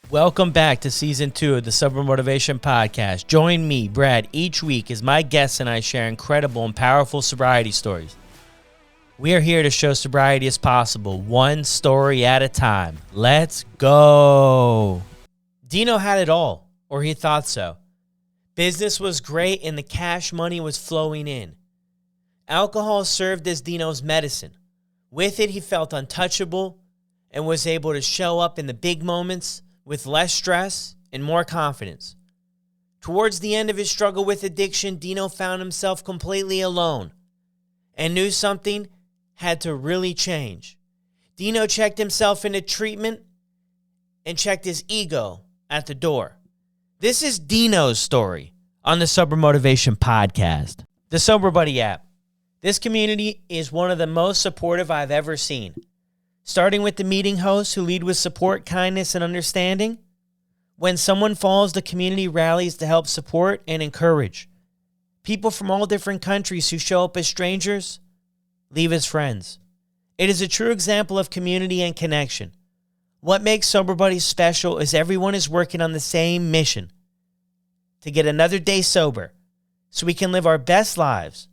Welcome back to Season 2 of the Sober Motivation Podcast. Join me, Brad, each week as my guests and I share incredible and powerful sobriety stories. We are here to show sobriety is possible, one story at a time. Let's go. Dino had it all, or he thought so. Business was great and the cash money was flowing in. Alcohol served as Dino's medicine. With it, he felt untouchable and was able to show up in the big moments with less stress and more confidence. Towards the end of his struggle with addiction, Dino found himself completely alone and knew something had to really change. Dino checked himself into treatment and checked his ego at the door. This is Dino's story on the Sober Motivation Podcast. The Sober Buddy app. This community is one of the most supportive I've ever seen. Starting with the meeting hosts who lead with support, kindness, and understanding. When someone falls, the community rallies to help support and encourage. People from all different countries who show up as strangers leave as friends. It is a true example of community and connection. What makes Sober Buddies special is everyone is working on the same mission: to get another day sober so we can live our best lives,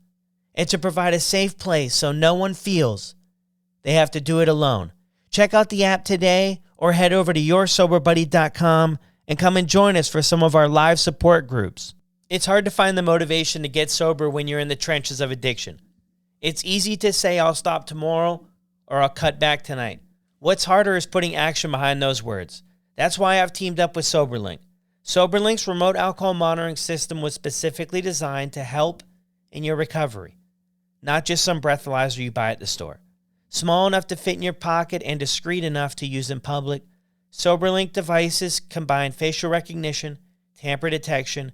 and to provide a safe place so no one feels they have to do it alone. Check out the app today or head over to yoursoberbuddy.com and come and join us for some of our live support groups. It's hard to find the motivation to get sober when you're in the trenches of addiction. It's easy to say, I'll stop tomorrow or I'll cut back tonight. What's harder is putting action behind those words. That's why I've teamed up with SoberLink. SoberLink's remote alcohol monitoring system was specifically designed to help in your recovery, not just some breathalyzer you buy at the store. Small enough to fit in your pocket and discreet enough to use in public, SoberLink devices combine facial recognition, tamper detection,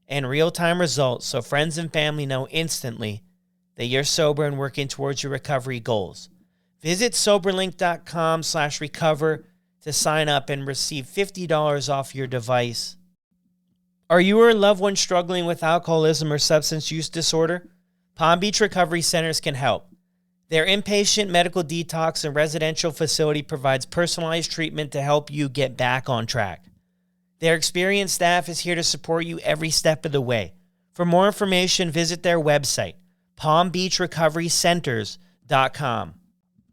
and real-time results so friends and family know instantly that you're sober and working towards your recovery goals. Visit soberlink.com/recover to sign up and receive $50 off your device. Are you or a loved one struggling with alcoholism or substance use disorder? Palm Beach Recovery Centers can help. Their inpatient medical detox and residential facility provides personalized treatment to help you get back on track. Their experienced staff is here to support you every step of the way. For more information, visit their website, palmbeachrecoverycenters.com.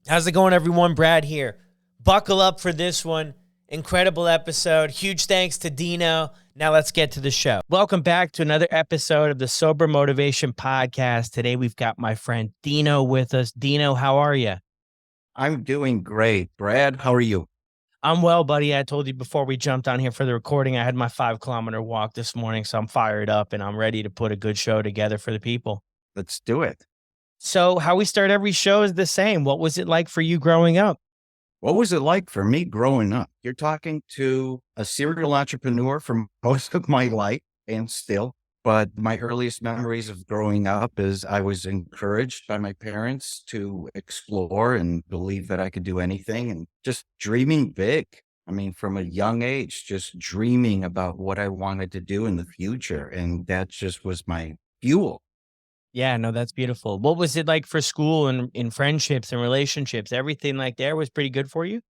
How's it going, everyone? Brad here. Buckle up for this one. Incredible episode. Huge thanks to Dino. Now let's get to the show. Welcome back to another episode of the Sober Motivation Podcast. Today we've got my friend Dino with us. Dino, how are you? I'm doing great. Brad, how are you? I'm well, buddy. I told you before we jumped on here for the recording, I had my 5-kilometer walk this morning, so I'm fired up and I'm ready to put a good show together for the people. Let's do it. So how we start every show is the same. What was it like for you growing up? What was it like for me growing up? You're talking to a serial entrepreneur for most of my life and still, but my earliest memories of growing up is I was encouraged by my parents to explore and believe that I could do anything and just dreaming big. I mean, from a young age, just dreaming about what I wanted to do in the future. And that just was my fuel. Yeah, no, that's beautiful. What was it like for school and in friendships and relationships? Everything like there was pretty good for you?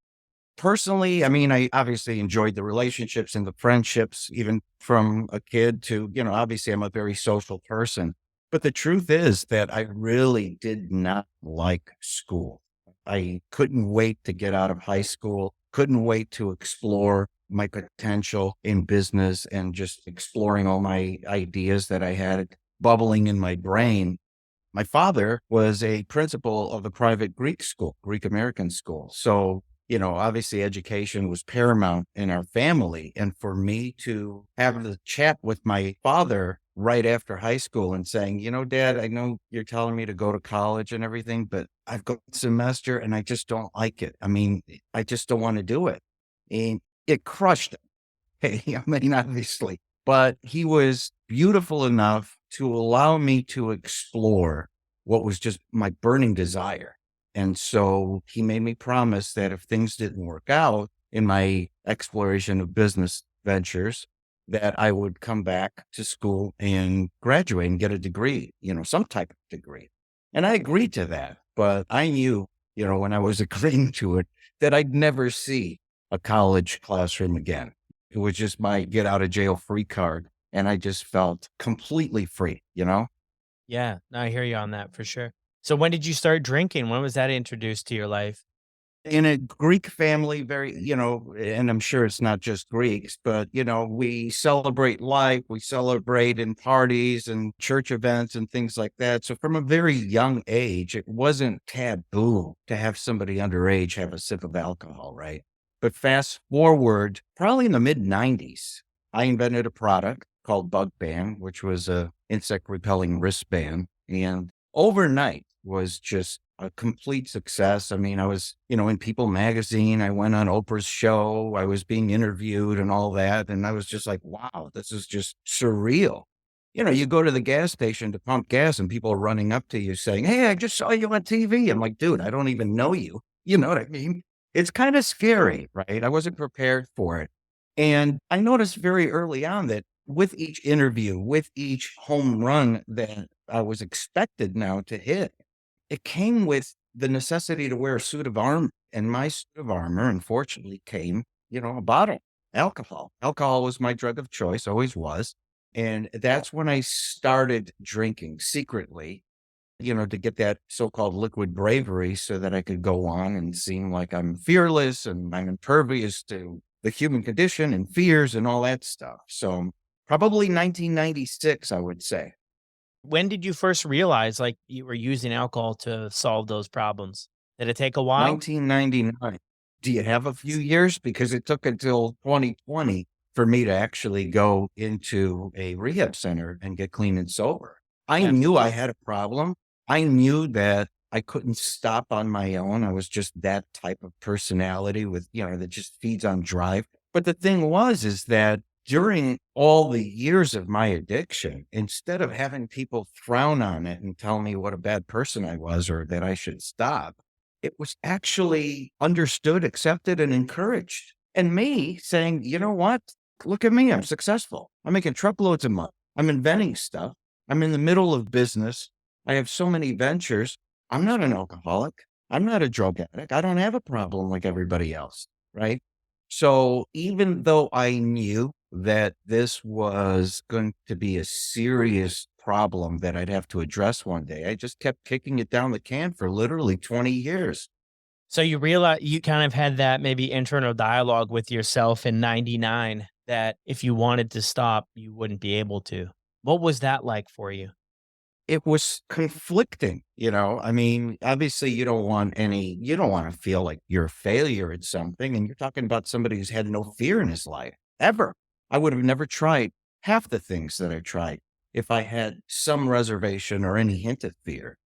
Personally, I mean, I obviously enjoyed the relationships and the friendships, even from a kid to, obviously I'm a very social person. But the truth is that I really did not like school. I couldn't wait to get out of high school, couldn't wait to explore my potential in business and just exploring all my ideas that I had bubbling in my brain. My father was a principal of a private Greek school, Greek American school. So, obviously education was paramount in our family. And for me to have the chat with my father right after high school and saying, Dad, I know you're telling me to go to college and everything, but I've got a semester and I just don't like it. I mean, I just don't want to do it. And it crushed him. I mean, obviously, but he was beautiful enough to allow me to explore what was just my burning desire. And so he made me promise that if things didn't work out in my exploration of business ventures, that I would come back to school and graduate and get a degree, some type of degree. And I agreed to that, but I knew, when I was agreeing to it, that I'd never see a college classroom again. It was just my get out of jail free card. And I just felt completely free, you know? Yeah, no, I hear you on that for sure. So when did you start drinking? When was that introduced to your life? In a Greek family, very, and I'm sure it's not just Greeks, but, we celebrate life. We celebrate in parties and church events and things like that. So from a very young age, it wasn't taboo to have somebody underage have a sip of alcohol, right? But fast forward, probably in the mid 90s, I invented a product called Bug Band, which was a insect repelling wristband. And overnight was just a complete success. I mean, I was, in People magazine. I went on Oprah's show. I was being interviewed and all that. And I was just like, wow, this is just surreal. You go to the gas station to pump gas and people are running up to you saying, "Hey, I just saw you on TV." I'm like, dude, I don't even know you. You know what I mean? It's kind of scary, right? I wasn't prepared for it. And I noticed very early on that with each interview, with each home run that I was expected now to hit, it came with the necessity to wear a suit of armor, and my suit of armor, unfortunately, came, a bottle, alcohol. Alcohol was my drug of choice, always was. And that's when I started drinking secretly, to get that so-called liquid bravery so that I could go on and seem like I'm fearless and I'm impervious to the human condition and fears and all that stuff. So probably 1996, I would say. When did you first realize like you were using alcohol to solve those problems? Did it take a while? 1999. Do you have a few years? Because it took until 2020 for me to actually go into a rehab center and get clean and sober. I Yeah. knew I had a problem. I knew that I couldn't stop on my own. I was just that type of personality with, that just feeds on drive. But the thing is that during all the years of my addiction, instead of having people frown on it and tell me what a bad person I was or that I should stop, it was actually understood, accepted, and encouraged. And me saying, you know what? Look at me. I'm successful. I'm making truckloads of money. I'm inventing stuff. I'm in the middle of business. I have so many ventures. I'm not an alcoholic. I'm not a drug addict. I don't have a problem like everybody else. Right. So even though I knew that this was going to be a serious problem that I'd have to address one day, I just kept kicking it down the can for literally 20 years. So you realize you kind of had that maybe internal dialogue with yourself in 99 that if you wanted to stop, you wouldn't be able to. What was that like for you? It was conflicting, I mean, obviously you don't want to feel like you're a failure at something. And you're talking about somebody who's had no fear in his life ever. I would have never tried half the things that I tried if I had some reservation or any hint of fear.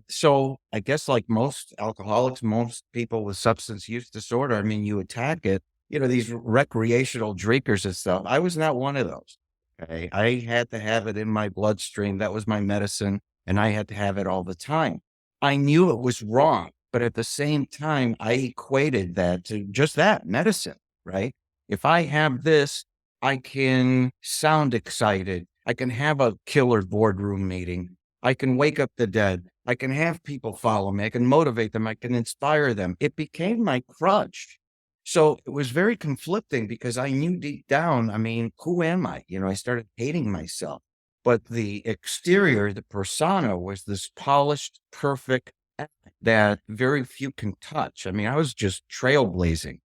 So I guess like most alcoholics, most people with substance use disorder, I mean, you attack it, these recreational drinkers and stuff. I was not one of those. Okay. I had to have it in my bloodstream. That was my medicine. And I had to have it all the time. I knew it was wrong, but at the same time, I equated that to just that medicine, right? If I have this, I can sound excited. I can have a killer boardroom meeting. I can wake up the dead. I can have people follow me. I can motivate them. I can inspire them. It became my crutch. So it was very conflicting because I knew deep down, I mean, who am I? I started hating myself. But the exterior, the persona was this polished, perfect act that very few can touch. I mean, I was just trailblazing.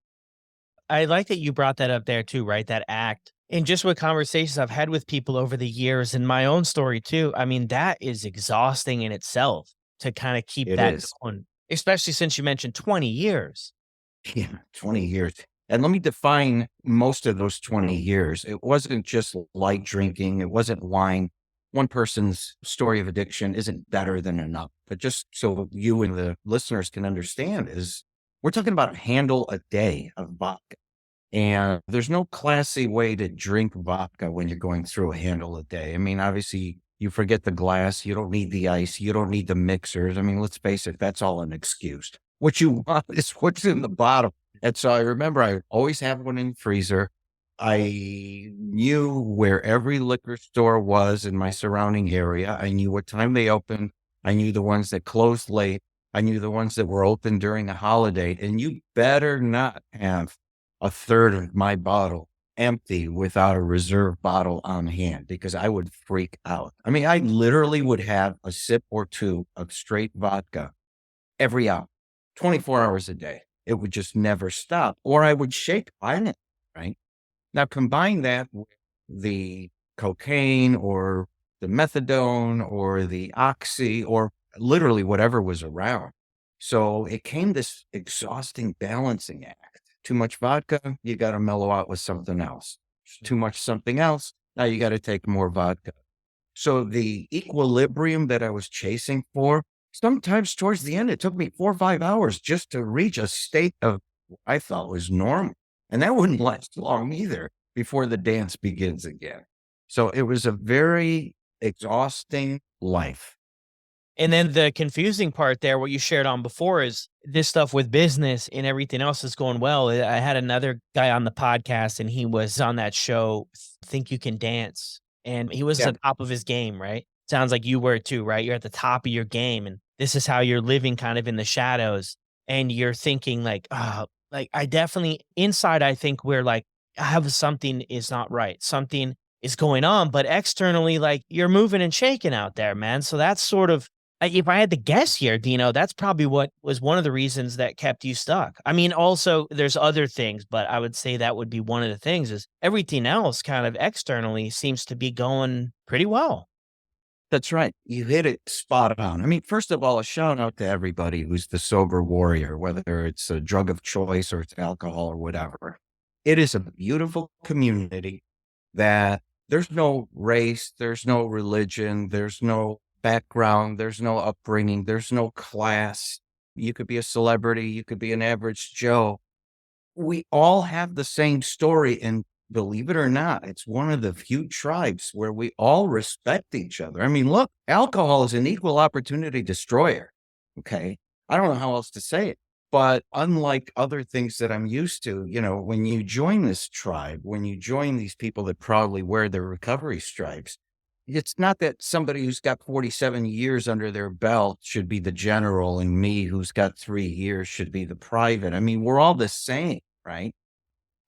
I like that you brought that up there too, right? That act. And just with conversations I've had with people over the years and my own story too, I mean, that is exhausting in itself to kind of keep It that is. going, especially since you mentioned 20 years. Yeah, 20 years. And let me define most of those 20 years. It wasn't just light drinking, it wasn't wine. One person's story of addiction isn't better than another. But just so you and the listeners can understand, is we're talking about a handle a day of vodka. And there's no classy way to drink vodka when you're going through a handle a day. I mean, obviously, you forget the glass, you don't need the ice, you don't need the mixers. I mean, let's face it, that's all an excuse. What you want is what's in the bottle. And so I remember I always have one in the freezer. I knew where every liquor store was in my surrounding area. I knew what time they opened. I knew the ones that closed late. I knew the ones that were open during a holiday. And you better not have a third of my bottle empty without a reserve bottle on hand because I would freak out. I mean, I literally would have a sip or two of straight vodka every hour, 24 hours a day. It would just never stop, or I would shake violently, right? Now, combine that with the cocaine or the methadone or the oxy or literally whatever was around. So it came this exhausting balancing act. Too much vodka, you got to mellow out with something else. Too much something else, now you got to take more vodka. So the equilibrium that I was chasing for, sometimes towards the end, it took me 4 or 5 hours just to reach a state of what I thought was normal. And that wouldn't last long either before the dance begins again. So it was a very exhausting life. And then the confusing part there, what you shared on before, is this stuff with business and everything else is going well. I had another guy on the podcast and he was on that show, Think You Can Dance. And he was Yeah. at the top of his game, right? Sounds like you were too, right? You're at the top of your game. And this is how you're living kind of in the shadows. And you're thinking like, oh, like I definitely inside, I think we're like, I have something is not right. Something is going on, but externally, like you're moving and shaking out there, man. So that's sort of, if I had to guess here, Dino, that's probably what was one of the reasons that kept you stuck. I mean, also there's other things, but I would say that would be one of the things is everything else kind of externally seems to be going pretty well. That's right. You hit it spot on. I mean, first of all, a shout out to everybody who's the sober warrior, whether it's a drug of choice or it's alcohol or whatever. It is a beautiful community that there's no race, there's no religion, there's no background, there's no upbringing, there's no class. You could be a celebrity, you could be an average Joe. We all have the same story. And believe it or not, it's one of the few tribes where we all respect each other. I mean, look, alcohol is an equal opportunity destroyer. Okay. I don't know how else to say it. But unlike other things that I'm used to, when you join this tribe, when you join these people that proudly wear their recovery stripes, it's not that somebody who's got 47 years under their belt should be the general and me who's got 3 years should be the private. I mean, we're all the same, right?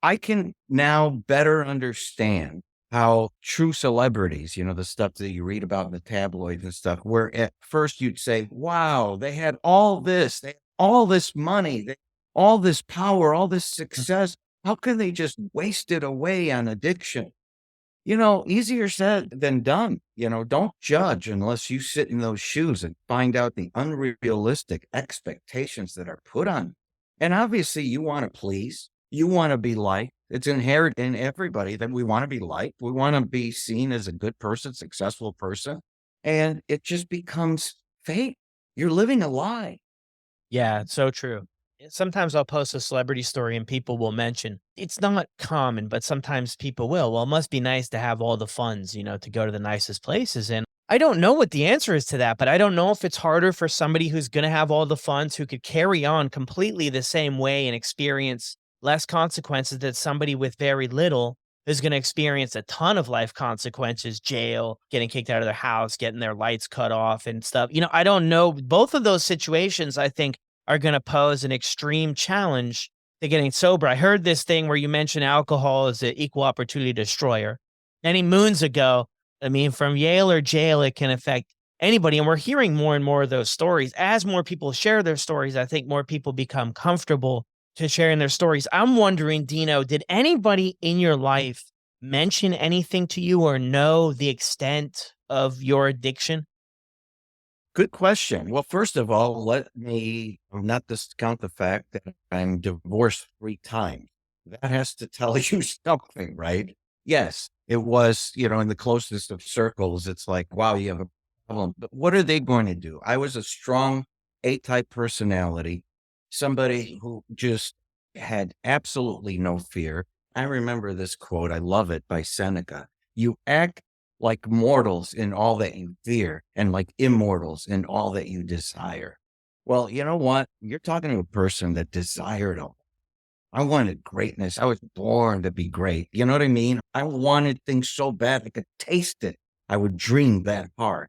I can now better understand how true celebrities, the stuff that you read about in the tabloids and stuff, where at first you'd say, wow, they had they had all this money, all this power, all this success. How can they just waste it away on addiction? Easier said than done. Don't judge unless you sit in those shoes and find out the unrealistic expectations that are put on you. And obviously, you want to please, you want to be liked. It's inherent in everybody that we want to be liked. We want to be seen as a good person, successful person. And it just becomes fake. You're living a lie. Yeah, it's so true. Sometimes I'll post a celebrity story and people will mention it's not common, but sometimes people will. Well, it must be nice to have all the funds, to go to the nicest places. And I don't know what the answer is to that, but I don't know if it's harder for somebody who's going to have all the funds who could carry on completely the same way and experience less consequences than somebody with very little is going to experience a ton of life consequences, jail, getting kicked out of their house, getting their lights cut off and stuff. I don't know. Both of those situations, I think, are going to pose an extreme challenge to getting sober. I heard this thing where you mentioned alcohol as an equal opportunity destroyer. Many moons ago, I mean, from Yale or jail, it can affect anybody. And we're hearing more and more of those stories. As more people share their stories, I think more people become comfortable to sharing their stories. I'm wondering, Dino, did anybody in your life mention anything to you or know the extent of your addiction? Good question. Well, first of all, let me not discount the fact that I'm divorced 3 times. That has to tell you something, right? Yes, it was, in the closest of circles, it's like, wow, you have a problem. But what are they going to do? I was a strong A-type personality, somebody who just had absolutely no fear. I remember this quote. I love it by Seneca. You act like mortals in all that you fear and like immortals in all that you desire. Well, you know what? You're talking to a person that desired all. I wanted greatness. I was born to be great. You know what I mean? I wanted things so bad I could taste it. I would dream that hard.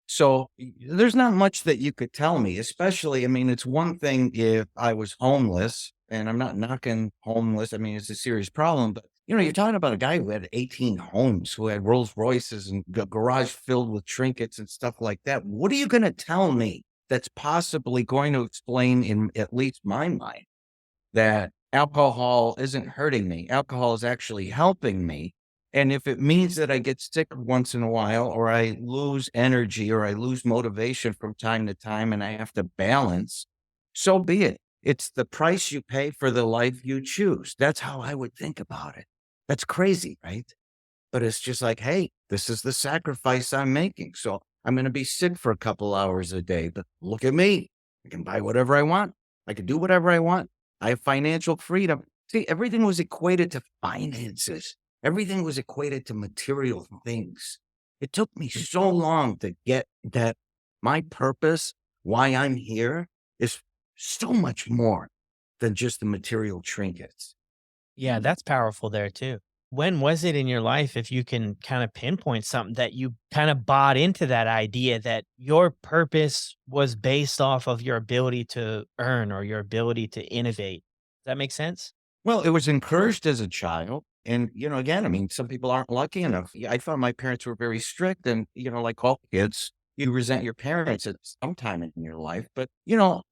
So there's not much that you could tell me, especially, I mean, it's one thing if I was homeless, and I'm not knocking homeless. I mean, it's a serious problem, but You're talking about a guy who had 18 homes, who had Rolls Royces and garage filled with trinkets and stuff like that. What are you going to tell me that's possibly going to explain, in at least my mind, that alcohol isn't hurting me? Alcohol is actually helping me. And if it means that I get sick once in a while, or I lose energy, or I lose motivation from time to time, and I have to balance, so be it. It's the price you pay for the life you choose. That's how I would think about it. That's crazy, right? But it's just like, hey, this is the sacrifice I'm making. So I'm going to be sick for a couple hours a day, but look at me. I can buy whatever I want. I can do whatever I want. I have financial freedom. See, everything was equated to finances. Everything was equated to material things. It took me so long to get that my purpose, why I'm here, is so much more than just the material trinkets. Yeah, that's powerful there too. When was it in your life, if you can kind of pinpoint something that you kind of bought into that idea that your purpose was based off of your ability to earn or your ability to innovate? Does that make sense? Well, it was encouraged as a child. And, again, I mean, some people aren't lucky enough. Yeah, I thought my parents were very strict. And, like all kids, you resent your parents at some time in your life. But,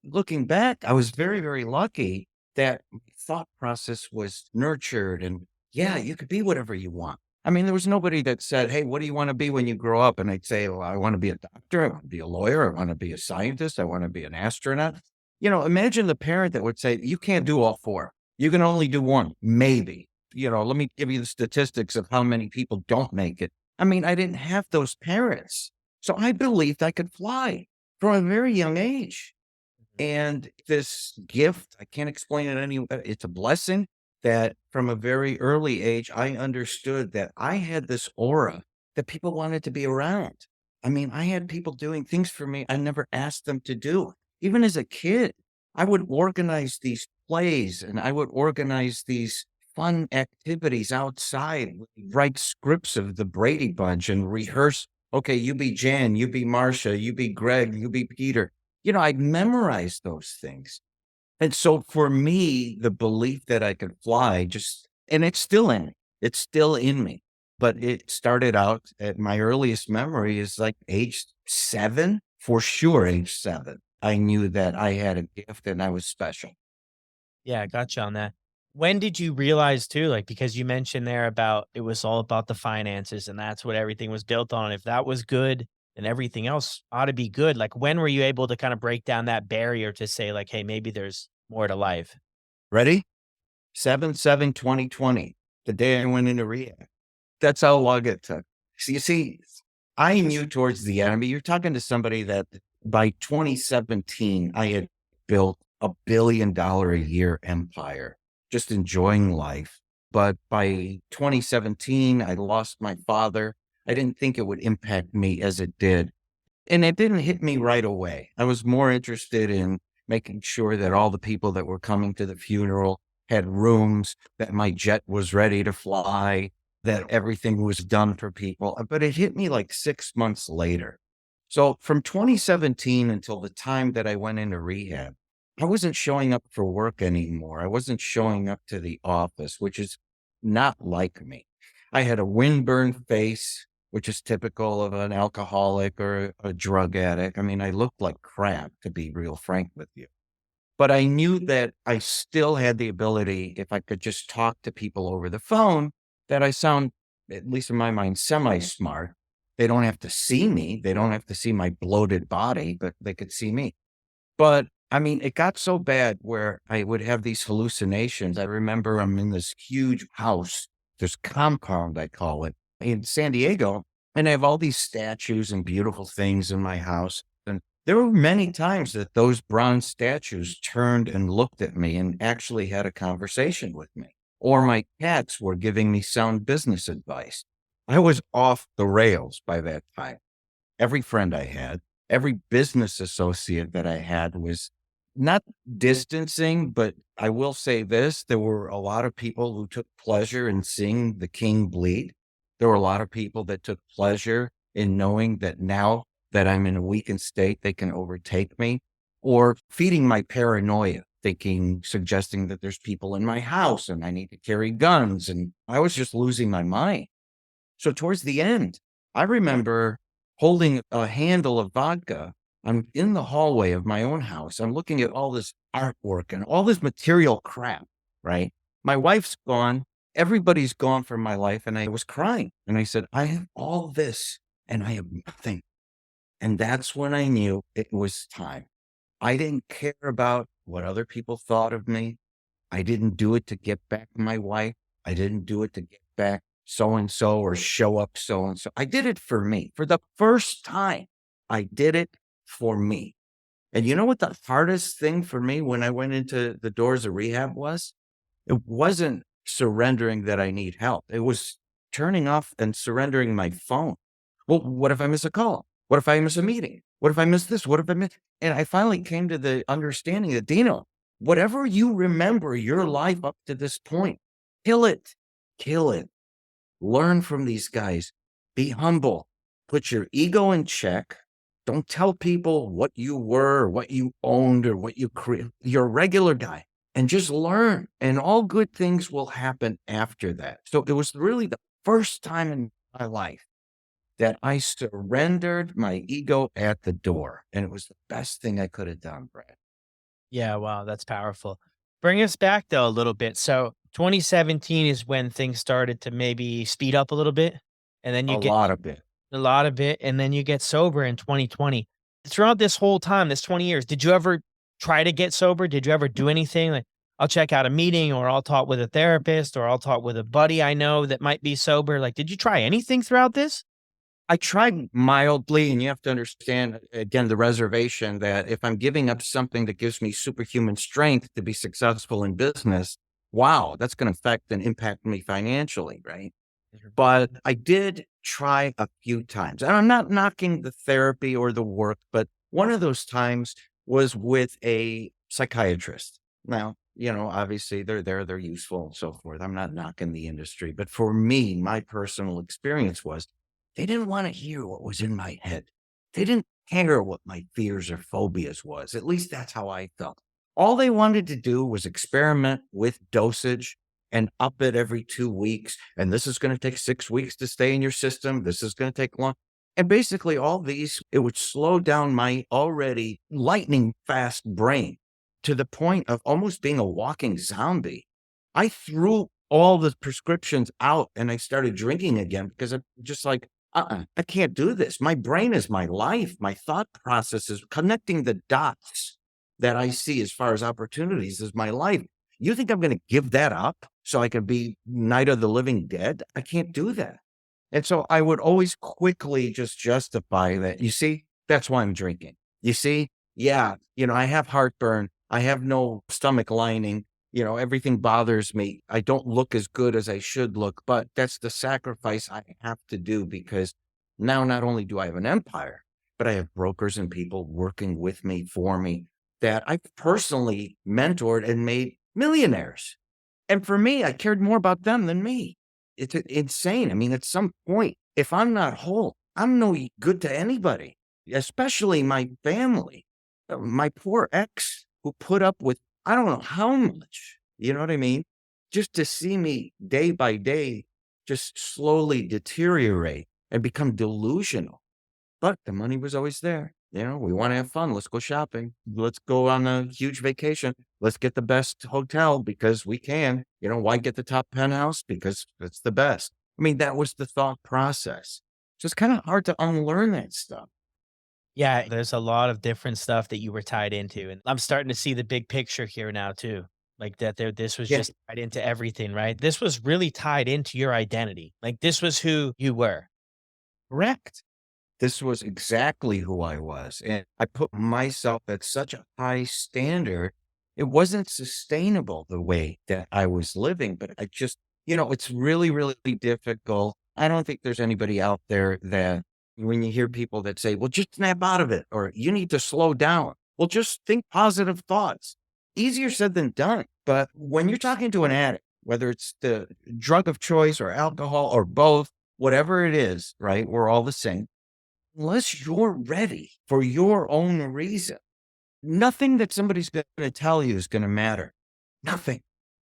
looking back, I was very, very lucky that my thought process was nurtured. And yeah, you could be whatever you want. I mean, there was nobody that said, hey, what do you want to be when you grow up? And I'd say, well, I want to be a doctor. I want to be a lawyer. I want to be a scientist. I want to be an astronaut. Imagine the parent that would say, you can't do all four. You can only do one, maybe. Let me give you the statistics of how many people don't make it. I mean, I didn't have those parents. So I believed I could fly from a very young age. And this gift, I can't explain it it's a blessing that from a very early age, I understood that I had this aura that people wanted to be around. I mean, I had people doing things for me I never asked them to do. Even as a kid, I would organize these plays and I would organize these fun activities outside, write scripts of the Brady Bunch and rehearse. Okay, you be Jan, you be Marcia, you be Greg, you be Peter. I'd memorize those things. And so for me, the belief that I could fly and it's still in me. It's still in me. But it started out at my earliest memory is like age 7, for sure, age 7. I knew that I had a gift and I was special. Yeah, I got you on that. When did you realize too, like, because you mentioned there about it was all about the finances and that's what everything was built on. If that was good, then everything else ought to be good. Like, when were you able to kind of break down that barrier to say, like, hey, maybe there's more to life? Ready? 7/7/2020, the day I went into rehab. That's how long it took. So you see, I knew towards the end. I mean, you're talking to somebody that by 2017, I had built $1 billion a year empire, just enjoying life. But by 2017, I lost my father. I didn't think it would impact me as it did. And it didn't hit me right away. I was more interested in making sure that all the people that were coming to the funeral had rooms, that my jet was ready to fly, that everything was done for people. But it hit me like 6 months later. So from 2017 until the time that I went into rehab, I wasn't showing up for work anymore. I wasn't showing up to the office, which is not like me. I had a windburned face, which is typical of an alcoholic or a drug addict. I mean, I looked like crap, to be real frank with you. But I knew that I still had the ability, if I could just talk to people over the phone, that I sound, at least in my mind, semi smart. They don't have to see me. They don't have to see my bloated body, but they could see me. But I mean, it got so bad where I would have these hallucinations. I remember I'm in this huge house, this compound, I call it, in San Diego, and I have all these statues and beautiful things in my house. And there were many times that those bronze statues turned and looked at me and actually had a conversation with me. Or my cats were giving me sound business advice. I was off the rails by that time. Every friend I had, every business associate that I had was not distancing, but I will say this, there were a lot of people who took pleasure in seeing the king bleed. There were a lot of people that took pleasure in knowing that now that I'm in a weakened state, they can overtake me or feeding my paranoia suggesting that there's people in my house and I need to carry guns. And I was just losing my mind. So towards the end, I remember holding a handle of vodka. I'm in the hallway of my own house. I'm looking at all this artwork and all this material crap, right? My wife's gone. Everybody's gone from my life. And I was crying. And I said, I have all this and I have nothing. And that's when I knew it was time. I didn't care about what other people thought of me. I didn't do it to get back my wife. I didn't do it to get back so and so or show up so and so. I did it for me. For the first time, I did it for me. And you know what the hardest thing for me when I went into the doors of rehab was? It wasn't surrendering that I need help. It was turning off and surrendering my phone. Well, what if I miss a call? What if I miss a meeting? What if I miss this? What if I miss? And I finally came to the understanding that, Dino, whatever you remember your life up to this point, kill it, kill it. Learn from these guys. Be humble. Put your ego in check. Don't tell people what you were, or what you owned, or what you created. You're a regular guy. And just learn. And all good things will happen after that. So it was really the first time in my life that I surrendered my ego at the door. And it was the best thing I could have done, Brad. Yeah, wow, that's powerful. Bring us back though a little bit. So 2017 is when things started to maybe speed up a little bit, and then A you get lot of it. a lot of it, and then you get sober in 2020. Throughout this whole time, this 20 years, did you ever try to get sober? Did you ever do anything like, I'll check out a meeting, or I'll talk with a therapist, or I'll talk with a buddy I know that might be sober? Like, did you try anything throughout this? I tried mildly, and you have to understand, again, the reservation that if I'm giving up something that gives me superhuman strength to be successful in business, wow, that's going to affect and impact me financially, right? But I did try a few times. And I'm not knocking the therapy or the work, but one of those times was with a psychiatrist. Now, obviously they're there, they're useful and so forth. I'm not knocking the industry, but for me, my personal experience was they didn't want to hear what was in my head. They didn't care what my fears or phobias was. At least that's how I felt. All they wanted to do was experiment with dosage and up it every 2 weeks. And this is going to take 6 weeks to stay in your system. This is going to take long. And basically all these, it would slow down my already lightning fast brain to the point of almost being a walking zombie. I threw all the prescriptions out and I started drinking again because I'm just like, I can't do this. My brain is my life. My thought process is connecting the dots that I see as far as opportunities is my life. You think I'm going to give that up so I can be Night of the Living Dead? I can't do that. And so I would always quickly just justify that. You see, that's why I'm drinking. You see, yeah, I have heartburn. I have no stomach lining. Everything bothers me. I don't look as good as I should look, but that's the sacrifice I have to do because now not only do I have an empire, but I have brokers and people working with me, for me, that I've personally mentored and made millionaires. And for me, I cared more about them than me. It's insane. I mean, at some point, if I'm not whole, I'm no good to anybody, especially my family. My poor ex who put up with I don't know how much, you know what I mean? Just to see me day by day, just slowly deteriorate and become delusional. But the money was always there. We want to have fun. Let's go shopping. Let's go on a huge vacation. Let's get the best hotel because we can. Why get the top penthouse? Because it's the best. I mean, that was the thought process. So it's kind of hard to unlearn that stuff. Yeah, there's a lot of different stuff that you were tied into, and I'm starting to see the big picture here now too. Like that this was Yeah, just tied into everything, right? This was really tied into your identity. Like this was who you were. correct. This was exactly who I was. And I put myself at such a high standard. It wasn't sustainable the way that I was living, but I just, it's really, really difficult. I don't think there's anybody out there that when you hear people that say, well, just snap out of it or you need to slow down. Well, just think positive thoughts. Easier said than done. But when you're talking to an addict, whether it's the drug of choice or alcohol or both, whatever it is, right? We're all the same unless you're ready for your own reason, Nothing that somebody's going to tell you is going to matter. Nothing.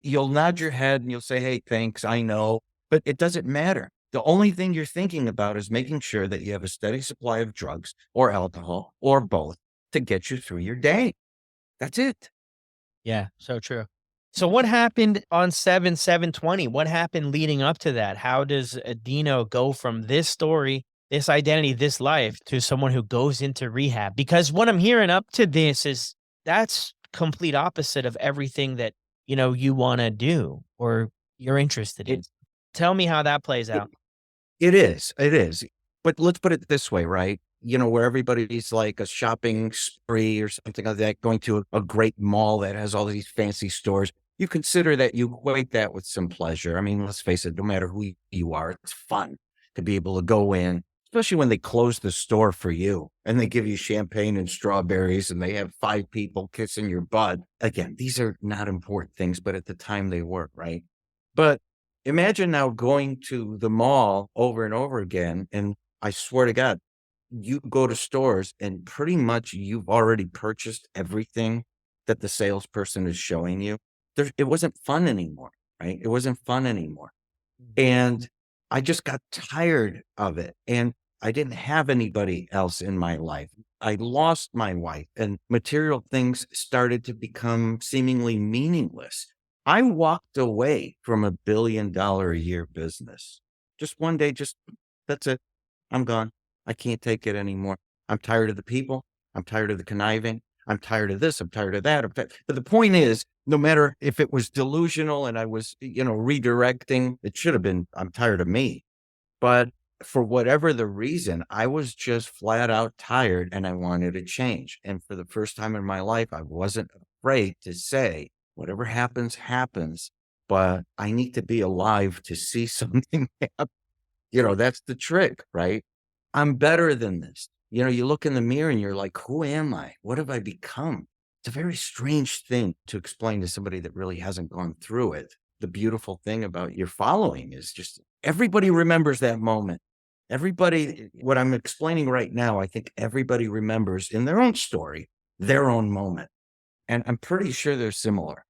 You'll nod your head and you'll say, hey, thanks, I know, but it doesn't matter. The only thing you're thinking about is making sure that you have a steady supply of drugs or alcohol or both to get you through your day. That's it. Yeah, so true. So what happened on 7/7/20? What happened leading up to that? How does Dino go from this story, this identity, this life to someone who goes into rehab? Because what I'm hearing up to this is that's complete opposite of everything that, you wanna do or you're interested in. It, Tell me how that plays it out. It is, it is. But let's put it this way, right? Where everybody's like a shopping spree or something like that, going to a great mall that has all these fancy stores. You consider that, you equate that with some pleasure. I mean, let's face it, no matter who you are, it's fun to be able to go in, especially when they close the store for you and they give you champagne and strawberries and they have 5 people kissing your butt. Again, these are not important things, but at the time they were, right? But imagine now going to the mall over and over again, and I swear to God, you go to stores and pretty much you've already purchased everything that the salesperson is showing you. It wasn't fun anymore, right? It wasn't fun anymore. And I just got tired of it. And I didn't have anybody else in my life. I lost my wife and material things started to become seemingly meaningless. I walked away from $1 billion a year business. Just one day, just that's it. I'm gone. I can't take it anymore. I'm tired of the people. I'm tired of the conniving. I'm tired of this. I'm tired of that. But the point is, no matter if it was delusional and I was, redirecting, it should have been, I'm tired of me. But for whatever the reason, I was just flat out tired and I wanted to change. And for the first time in my life, I wasn't afraid to say, whatever happens, happens. But I need to be alive to see something happen. That's the trick, right? I'm better than this. You look in the mirror and you're like, who am I? What have I become? It's a very strange thing to explain to somebody that really hasn't gone through it. The beautiful thing about your following is just everybody remembers that moment. Everybody, what I'm explaining right now, I think everybody remembers in their own story, their own moment. And I'm pretty sure they're similar.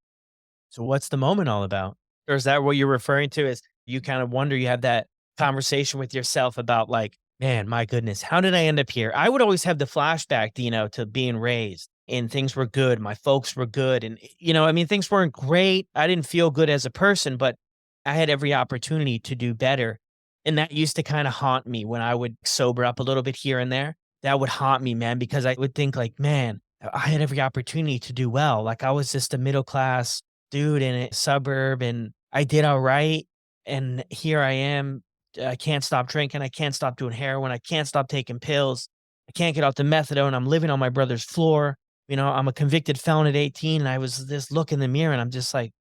So what's the moment all about? Or is that what you're referring to as you kind of wonder, you have that conversation with yourself about like, man, my goodness, how did I end up here? I would always have the flashback, to being raised and things were good. My folks were good. And, I mean, things weren't great. I didn't feel good as a person, but I had every opportunity to do better. And that used to kind of haunt me when I would sober up a little bit here and there. That would haunt me, man, because I would think like, man, I had every opportunity to do well. Like I was just a middle class dude in a suburb and I did all right. And here I am. I can't stop drinking. I can't stop doing heroin. I can't stop taking pills. I can't get off the methadone. I'm living on my brother's floor. I'm a convicted felon at 18. And I was this look in the mirror and I'm just like,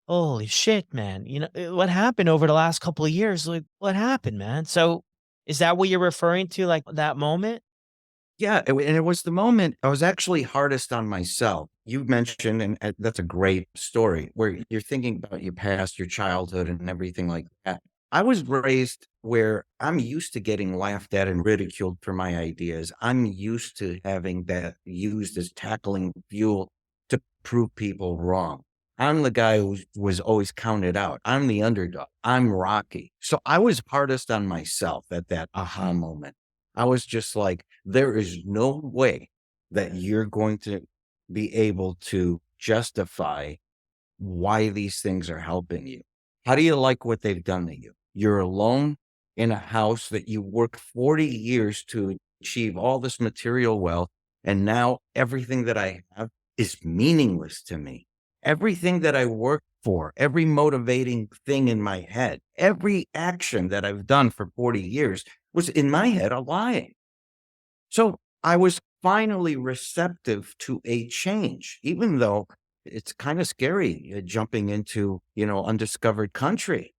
holy shit, man. What happened over the last couple of years? Like, what happened, man? So is that what you're referring to? Like that moment? Yeah, and it was the moment I was actually hardest on myself. You mentioned, and that's a great story where you're thinking about your past, your childhood, and everything like that. I was raised where I'm used to getting laughed at and ridiculed for my ideas. I'm used to having that used as tackling fuel to prove people wrong. I'm the guy who was always counted out. I'm the underdog. I'm Rocky. So I was hardest on myself at that aha moment. I was just like, there is no way that you're going to be able to justify why these things are helping you. How do you like what they've done to you? You're alone in a house that you worked 40 years to achieve all this material wealth. And now everything that I have is meaningless to me. Everything that I worked for, every motivating thing in my head, every action that I've done for 40 years was in my head a lie. So I was finally receptive to a change, even though it's kind of scary jumping into, undiscovered country.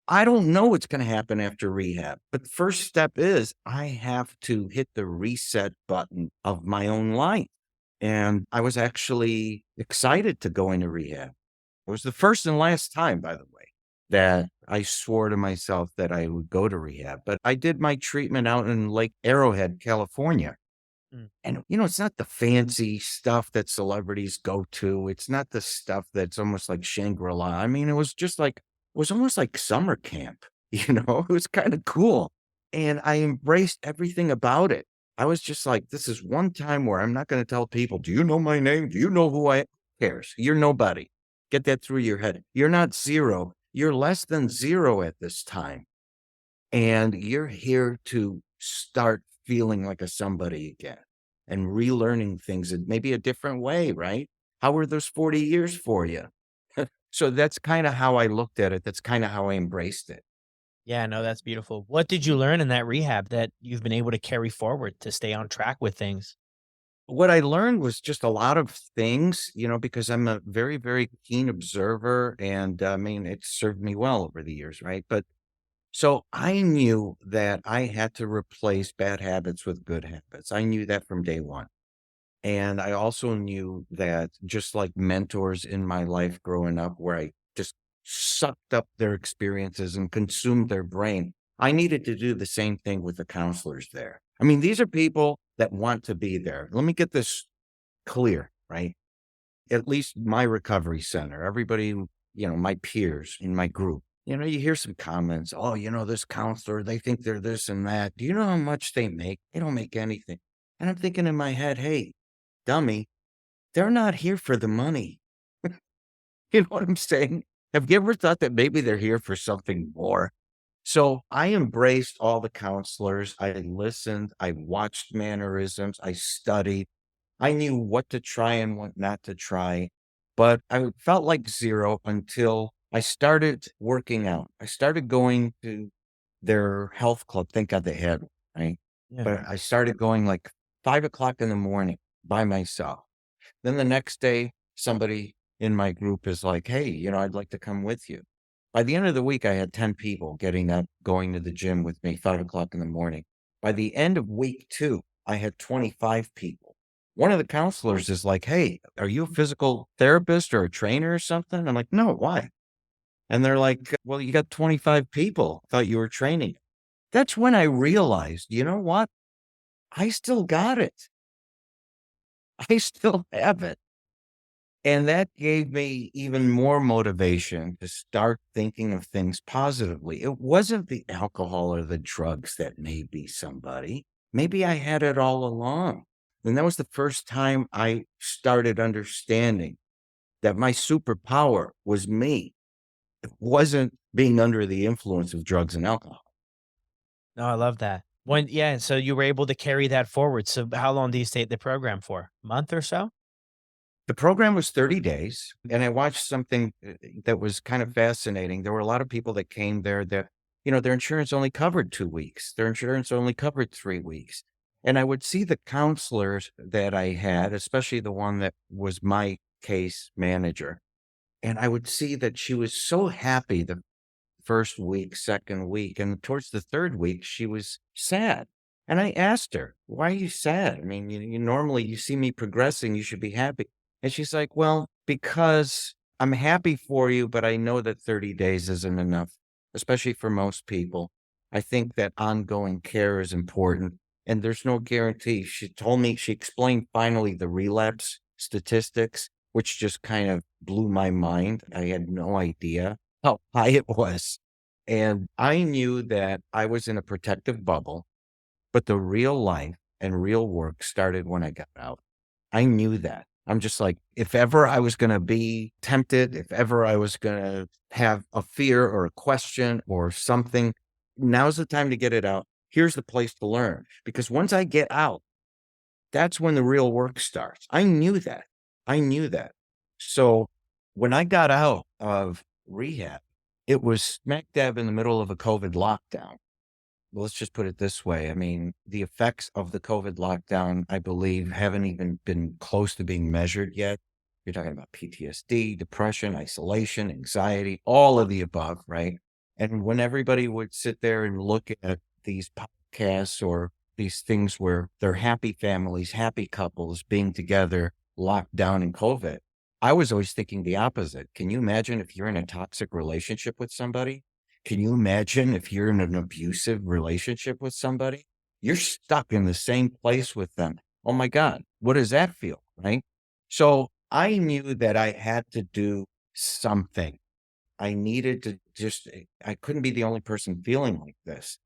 I don't know what's going to happen after rehab, but the first step is I have to hit the reset button of my own life. And I was actually excited to go into rehab. It was the first and last time, by the way, that I swore to myself that I would go to rehab. But I did my treatment out in Lake Arrowhead, California. Mm. And, it's not the fancy stuff that celebrities go to. It's not the stuff that's almost like Shangri-La. I mean, it was just like, it was almost like summer camp, it was kind of cool. And I embraced everything about it. I was just like, this is one time where I'm not going to tell people, do you know my name? Do you know who I am? Who cares? You're nobody. Get that through your head. You're not zero. You're less than zero at this time. And you're here to start feeling like a somebody again and relearning things in maybe a different way, right? How were those 40 years for you? So that's kind of how I looked at it. That's kind of how I embraced it. Yeah, no, that's beautiful. What did you learn in that rehab that you've been able to carry forward to stay on track with things? What I learned was just a lot of things, because I'm a very, very keen observer. And I mean, it served me well over the years, right? But so I knew that I had to replace bad habits with good habits. I knew that from day one. And I also knew that just like mentors in my life growing up, where I just sucked up their experiences and consumed their brain, I needed to do the same thing with the counselors there. I mean, these are people that want to be there. Let me get this clear, right? At least my recovery center, everybody, my peers in my group, you hear some comments. Oh, this counselor, they think they're this and that. Do you know how much they make? They don't make anything. And I'm thinking in my head, hey, dummy, they're not here for the money. You know what I'm saying? Have you ever thought that maybe they're here for something more? So I embraced all the counselors. I listened. I watched mannerisms. I studied. I knew what to try and what not to try. But I felt like zero until I started working out. I started going to their health club. Thank God they had one, right? Yeah. But I started going like 5 o'clock in the morning by myself. Then the next day, somebody in my group is like, "Hey, I'd like to come with you." By the end of the week, I had 10 people getting up, going to the gym with me 5 o'clock in the morning. By the end of week 2, I had 25 people. One of the counselors is like, "Hey, are you a physical therapist or a trainer or something?" I'm like, "No, why?" And they're like, "Well, you got 25 people. Thought you were training." That's when I realized, you know what? I still got it. I still have it. And that gave me even more motivation to start thinking of things positively. It wasn't the alcohol or the drugs that made me somebody. Maybe I had it all along. And that was the first time I started understanding that my superpower was me. It wasn't being under the influence of drugs and alcohol. No, I love that. Yeah, so you were able to carry that forward. So how long do you stay at the program for? Month or so? The program was 30 days, and I watched something that was kind of fascinating. There were a lot of people that came there that, their insurance only covered 2 weeks, their insurance only covered 3 weeks. And I would see the counselors that I had, especially the one that was my case manager. And I would see that she was so happy the first week, second week, and towards the third week, she was sad. And I asked her, "Why are you sad? I mean, you normally you see me progressing, you should be happy." And she's like, "Well, because I'm happy for you, but I know that 30 days isn't enough, especially for most people. I think that ongoing care is important, and there's no guarantee." She told me, she explained finally the relapse statistics, which just kind of blew my mind. I had no idea how high it was. And I knew that I was in a protective bubble, but the real life and real work started when I got out. I knew that. I'm just like, if ever I was going to be tempted, if ever I was going to have a fear or a question or something, now's the time to get it out. Here's the place to learn. Because once I get out, that's when the real work starts. I knew that. I knew that. So when I got out of rehab, it was smack dab in the middle of a COVID lockdown. Well, let's just put it this way. I mean, the effects of the COVID lockdown, I believe, haven't even been close to being measured yet. You're talking about PTSD, depression, isolation, anxiety, all of the above, right? And when everybody would sit there and look at these podcasts or these things where they're happy families, happy couples being together, locked down in COVID, I was always thinking the opposite. Can you imagine if you're in a toxic relationship with somebody? Can you imagine if you're in an abusive relationship with somebody? You're stuck in the same place with them. Oh my God, what does that feel? Right. So I knew that I had to do something. I needed to I couldn't be the only person feeling like this,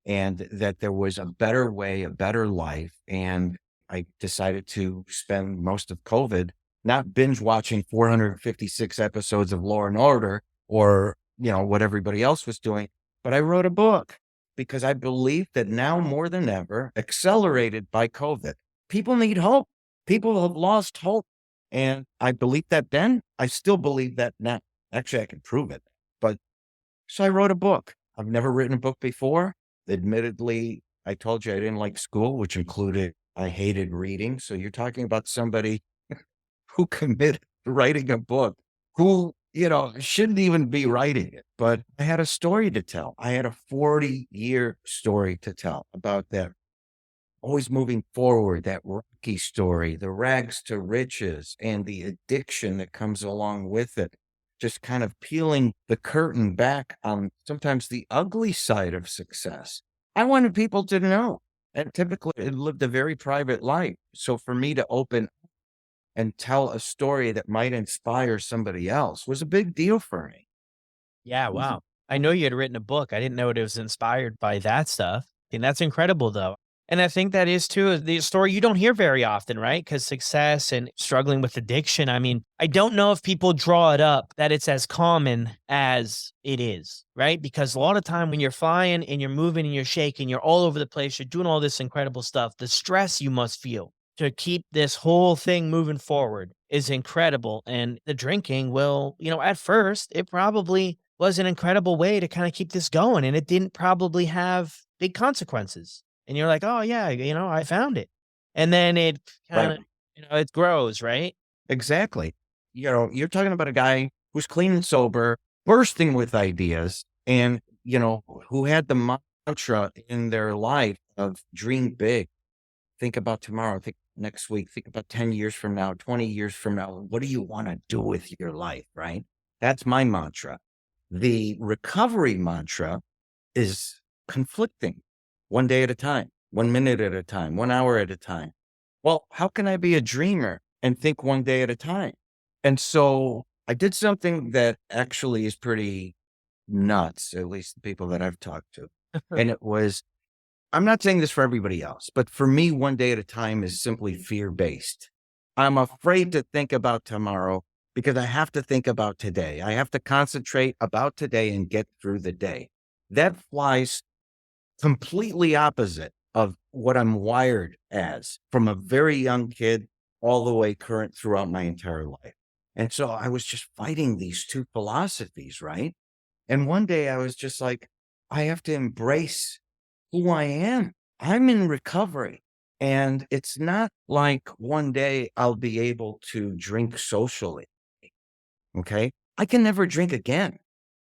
and that there was a better way, a better life. And I decided to spend most of COVID not binge watching 456 episodes of Law and Order or, what everybody else was doing, but I wrote a book because I believe that now more than ever, accelerated by COVID, people need hope. People have lost hope. And I believed that then. I still believe that now. Actually, I can prove it. But so I wrote a book. I've never written a book before. Admittedly, I told you I didn't like school, which included I hated reading. So you're talking about somebody who committed to writing a book who, shouldn't even be writing it. But I had a story to tell. I had a 40-year story to tell about that always moving forward, that Rocky story, the rags to riches, and the addiction that comes along with it. Just kind of peeling the curtain back on sometimes the ugly side of success. I wanted people to know. And typically, it lived a very private life. So for me to open and tell a story that might inspire somebody else was a big deal for me. Yeah, wow. I know you had written a book. I didn't know it was inspired by that stuff. And that's incredible, though. And I think that is too the story you don't hear very often, right? Because success and struggling with addiction. I mean, I don't know if people draw it up that it's as common as it is, right? Because a lot of time when you're flying and you're moving and you're shaking, you're all over the place, you're doing all this incredible stuff, the stress you must feel to keep this whole thing moving forward is incredible. And the drinking will, at first, it probably was an incredible way to kind of keep this going. And it didn't probably have big consequences. And you're like, oh, yeah, I found it. And then it kind Right. of, it grows, right? Exactly. You're talking about a guy who's clean and sober, bursting with ideas, and, who had the mantra in their life of dream big, think about tomorrow, think next week, think about 10 years from now, 20 years from now. What do you want to do with your life? Right. That's my mantra. The recovery mantra is conflicting, one day at a time, 1 minute at a time, 1 hour at a time. Well, how can I be a dreamer and think one day at a time? And so I did something that actually is pretty nuts, at least the people that I've talked to. And it was, I'm not saying this for everybody else, but for me, one day at a time is simply fear based. I'm afraid to think about tomorrow because I have to think about today. I have to concentrate about today and get through the day. That flies completely opposite of what I'm wired as from a very young kid all the way current throughout my entire life. And so I was just fighting these two philosophies, right? And one day I was just like, I have to embrace who I am. I'm in recovery. And it's not like one day I'll be able to drink socially. Okay. I can never drink again.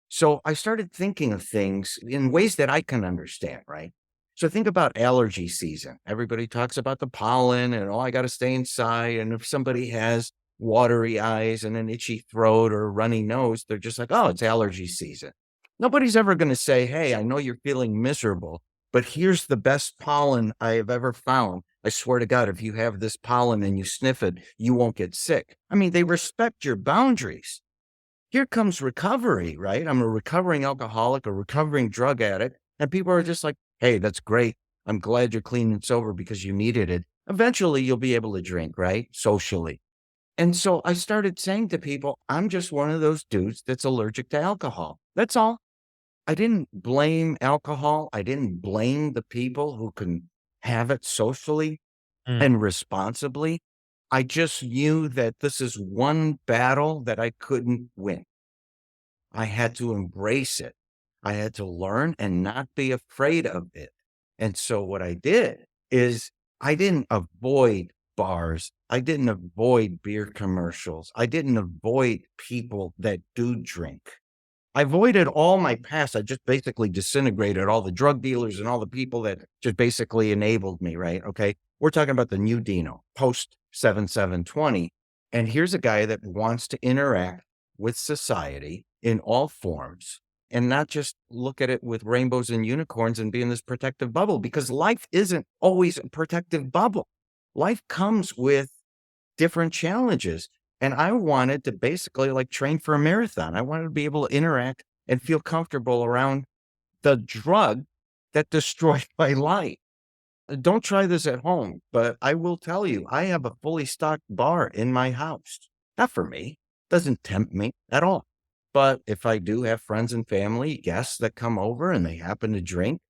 So I started thinking of things in ways that I can understand, right? So think about allergy season. Everybody talks about the pollen and, oh, I got to stay inside. And if somebody has watery eyes and an itchy throat or a runny nose, they're just like, oh, it's allergy season. Nobody's ever going to say, hey, I know you're feeling miserable, but here's the best pollen I have ever found. I swear to God, if you have this pollen and you sniff it, you won't get sick. I mean, they respect your boundaries. Here comes recovery, right? I'm a recovering alcoholic, a recovering drug addict. And people are just like, hey, that's great. I'm glad you're clean and sober because you needed it. Eventually, you'll be able to drink, right? Socially. And so I started saying to people, I'm just one of those dudes that's allergic to alcohol. That's all. I didn't blame alcohol. I didn't blame the people who can have it socially Mm. and responsibly. I just knew that this is one battle that I couldn't win. I had to embrace it. I had to learn and not be afraid of it. And so what I did is I didn't avoid bars. I didn't avoid beer commercials. I didn't avoid people that do drink. I avoided all my past. I just basically disintegrated all the drug dealers and all the people that just basically enabled me, right? Okay. We're talking about the new Dino post 7720. And here's a guy that wants to interact with society in all forms and not just look at it with rainbows and unicorns and be in this protective bubble because life isn't always a protective bubble. life comes with different challenges. And I wanted to basically like train for a marathon. I wanted to be able to interact and feel comfortable around the drug that destroyed my life. Don't try this at home, but I will tell you, I have a fully stocked bar in my house. Not for me, doesn't tempt me at all. But if I do have friends and family, guests that come over and they happen to drink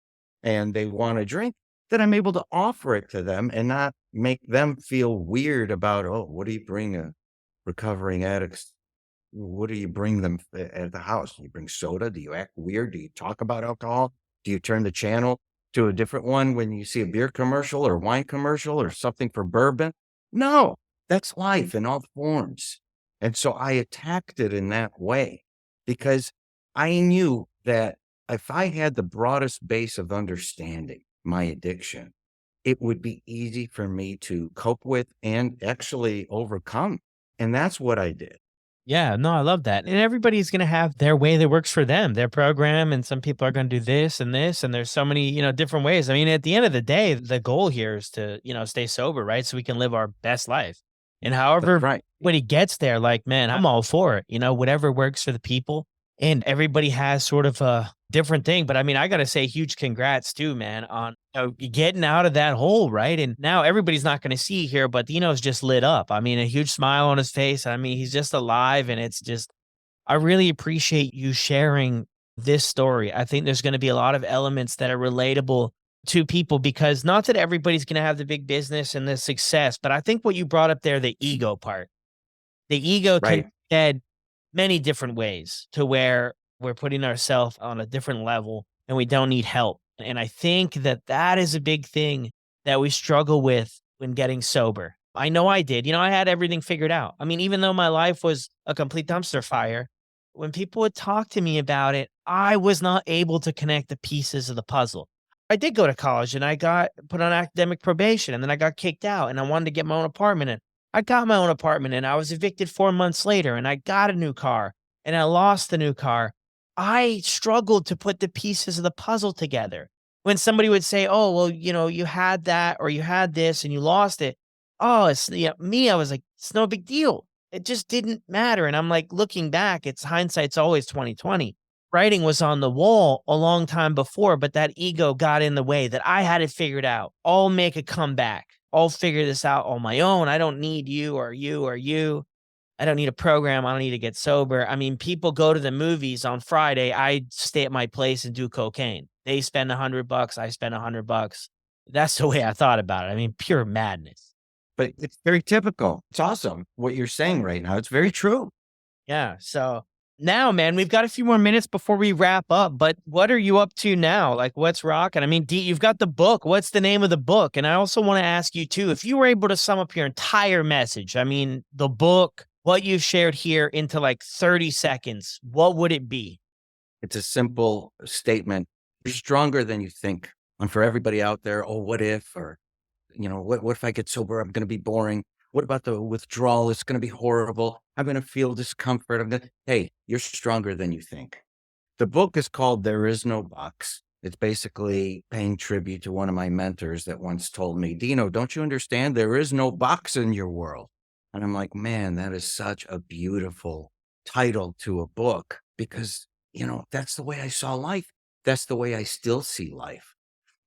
and they want a drink, then I'm able to offer it to them and not make them feel weird about, oh, what do you bring a recovering addicts? What do you bring them at the house? Do you bring soda? Do you act weird? Do you talk about alcohol? Do you turn the channel to a different one when you see a beer commercial or wine commercial or something for bourbon? No, that's life in all forms. And so I attacked it in that way because I knew that if I had the broadest base of understanding my addiction, it would be easy for me to cope with and actually overcome. And that's what I did. Yeah, no, I love that. And everybody's going to have their way that works for them, their program. And some people are going to do this and this. And there's so many, different ways. I mean, at the end of the day, the goal here is to, stay sober, right? So we can live our best life. And That's however right. when he gets there, like, man, I'm all for it, whatever works for the people. And everybody has sort of a different thing. But I mean, I got to say huge congrats too, man, on getting out of that hole, right? And now everybody's not going to see here, but Dino's just lit up. I mean, a huge smile on his face. I mean, he's just alive. And it's just, I really appreciate you sharing this story. I think there's going to be a lot of elements that are relatable to people because not that everybody's going to have the big business and the success, but I think what you brought up there, the ego part, the ego can Right. be fed many different ways to where we're putting ourselves on a different level and we don't need help. And I think that that is a big thing that we struggle with when getting sober. I know I did. I had everything figured out. I mean, even though my life was a complete dumpster fire, when people would talk to me about it, I was not able to connect the pieces of the puzzle. I did go to college and I got put on academic probation and then I got kicked out and I wanted to get my own apartment. And I got my own apartment and I was evicted 4 months later and I got a new car and I lost the new car. I struggled to put the pieces of the puzzle together. When somebody would say, "Oh, well, you had that or you had this and you lost it." Oh, it's me, I was like, "It's no big deal." It just didn't matter. And I'm like, looking back, it's hindsight's always 2020. Writing was on the wall a long time before, but that ego got in the way that I had it figured out. I'll make a comeback. I'll figure this out on my own. I don't need you or you or you. I don't need a program. I don't need to get sober. I mean, people go to the movies on Friday. I stay at my place and do cocaine. They spend $100. I spend $100. That's the way I thought about it. I mean, pure madness. But it's very typical. It's awesome what you're saying right now. It's very true. Yeah. So now, man, we've got a few more minutes before we wrap up, but what are you up to now? Like, what's rocking? I mean, you've got the book. What's the name of the book? And I also want to ask you, too, if you were able to sum up your entire message, I mean, the book, what you've shared here into like 30 seconds, what would it be? It's a simple statement. You're stronger than you think. And for everybody out there, oh, what if, or, what if I get sober? I'm going to be boring. What about the withdrawal? It's going to be horrible. I'm going to feel discomfort. Hey, you're stronger than you think. The book is called There Is No Box. It's basically paying tribute to one of my mentors that once told me, Dino, don't you understand? There is no box in your world. And I'm like, man, that is such a beautiful title to a book because, that's the way I saw life. That's the way I still see life.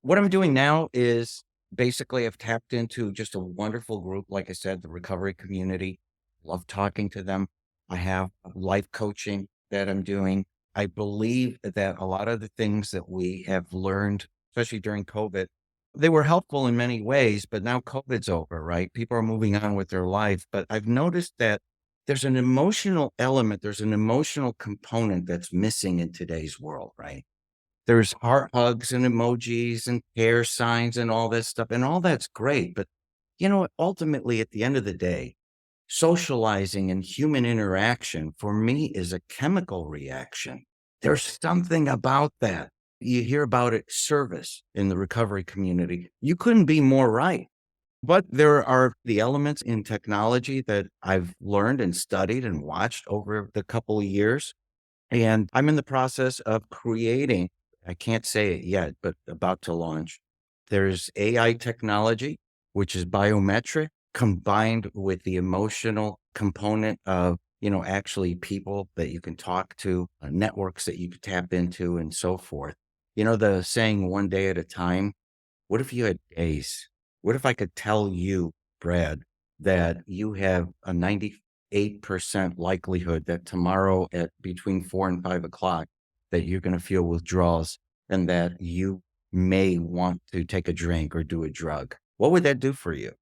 What I'm doing now is basically I've tapped into just a wonderful group. Like I said, the recovery community. Love talking to them. I have life coaching that I'm doing. I believe that a lot of the things that we have learned, especially during COVID, they were helpful in many ways, but now COVID's over, right? People are moving on with their life. But I've noticed that there's an emotional element, there's an emotional component that's missing in today's world, right? There's heart hugs and emojis and care signs and all this stuff. And all that's great. But, ultimately, at the end of the day, socializing and human interaction for me is a chemical reaction. There's something about that. You hear about it, service in the recovery community. You couldn't be more right. But there are the elements in technology that I've learned and studied and watched over the couple of years. And I'm in the process of creating, I can't say it yet, but about to launch. There's AI technology which is biometric, combined with the emotional component of, actually people that you can talk to, networks that you can tap into, and so forth. The saying, one day at a time. What if you had days? What if I could tell you, Brad, that you have a 98% likelihood that tomorrow at between 4 and 5 o'clock that you're going to feel withdrawals and that you may want to take a drink or do a drug? What would that do for you?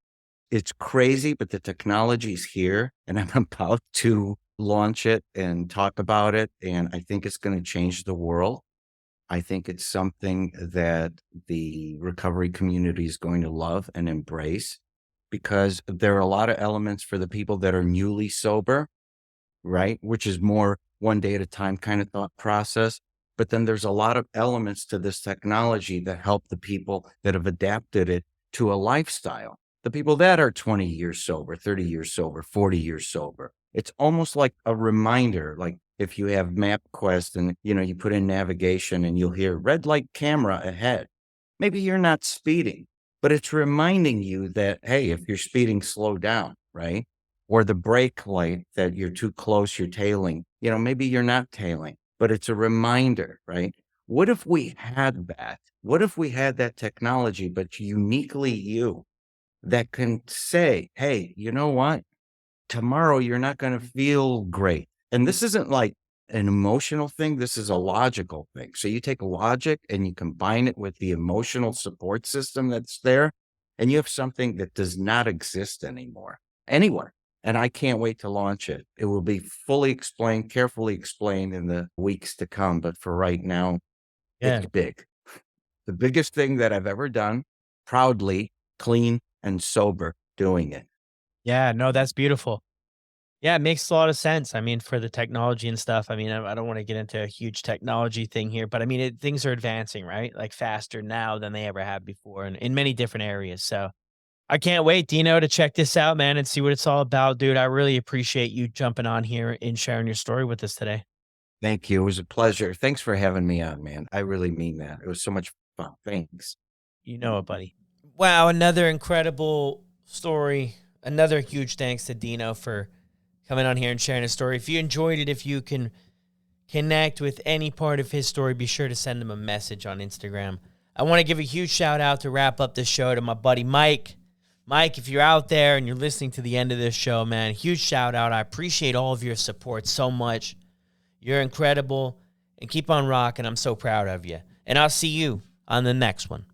It's crazy, but the technology's here and I'm about to launch it and talk about it. And I think it's going to change the world. I think it's something that the recovery community is going to love and embrace because there are a lot of elements for the people that are newly sober, right? Which is more one day at a time kind of thought process. But then there's a lot of elements to this technology that help the people that have adapted it to a lifestyle. The people that are 20 years sober, 30 years sober, 40 years sober. It's almost like a reminder, like if you have MapQuest and you put in navigation and you'll hear red light camera ahead. Maybe you're not speeding, but it's reminding you that, hey, if you're speeding, slow down, right? Or the brake light that you're too close, you're tailing. Maybe you're not tailing, but it's a reminder, right? What if we had that? What if we had that technology, but uniquely you that can say, hey, you know what? Tomorrow you're not going to feel great. And this isn't like an emotional thing. This is a logical thing. So you take logic and you combine it with the emotional support system that's there, and you have something that does not exist anymore, anywhere. And I can't wait to launch it. It will be fully explained, carefully explained in the weeks to come. But for right now, Yeah. it's big. The biggest thing that I've ever done, proudly, clean and sober, doing it. Yeah, no, that's beautiful. Yeah, it makes a lot of sense. I mean, for the technology and stuff. I mean, I don't want to get into a huge technology thing here, but I mean, things are advancing, right? Like faster now than they ever have before, and in many different areas. So I can't wait, Dino, to check this out, man, and see what it's all about, dude. I really appreciate you jumping on here and sharing your story with us today. Thank you. It was a pleasure. Thanks for having me on, man. I really mean that. It was so much fun. Thanks. You know it, buddy. Wow, another incredible story. Another huge thanks to Dino for coming on here and sharing his story. If you enjoyed it, if you can connect with any part of his story, be sure to send him a message on Instagram. I want to give a huge shout out to wrap up the show to my buddy Mike. Mike, if you're out there and you're listening to the end of this show, man, huge shout out. I appreciate all of your support so much. You're incredible, and keep on rocking. I'm so proud of you. And I'll see you on the next one.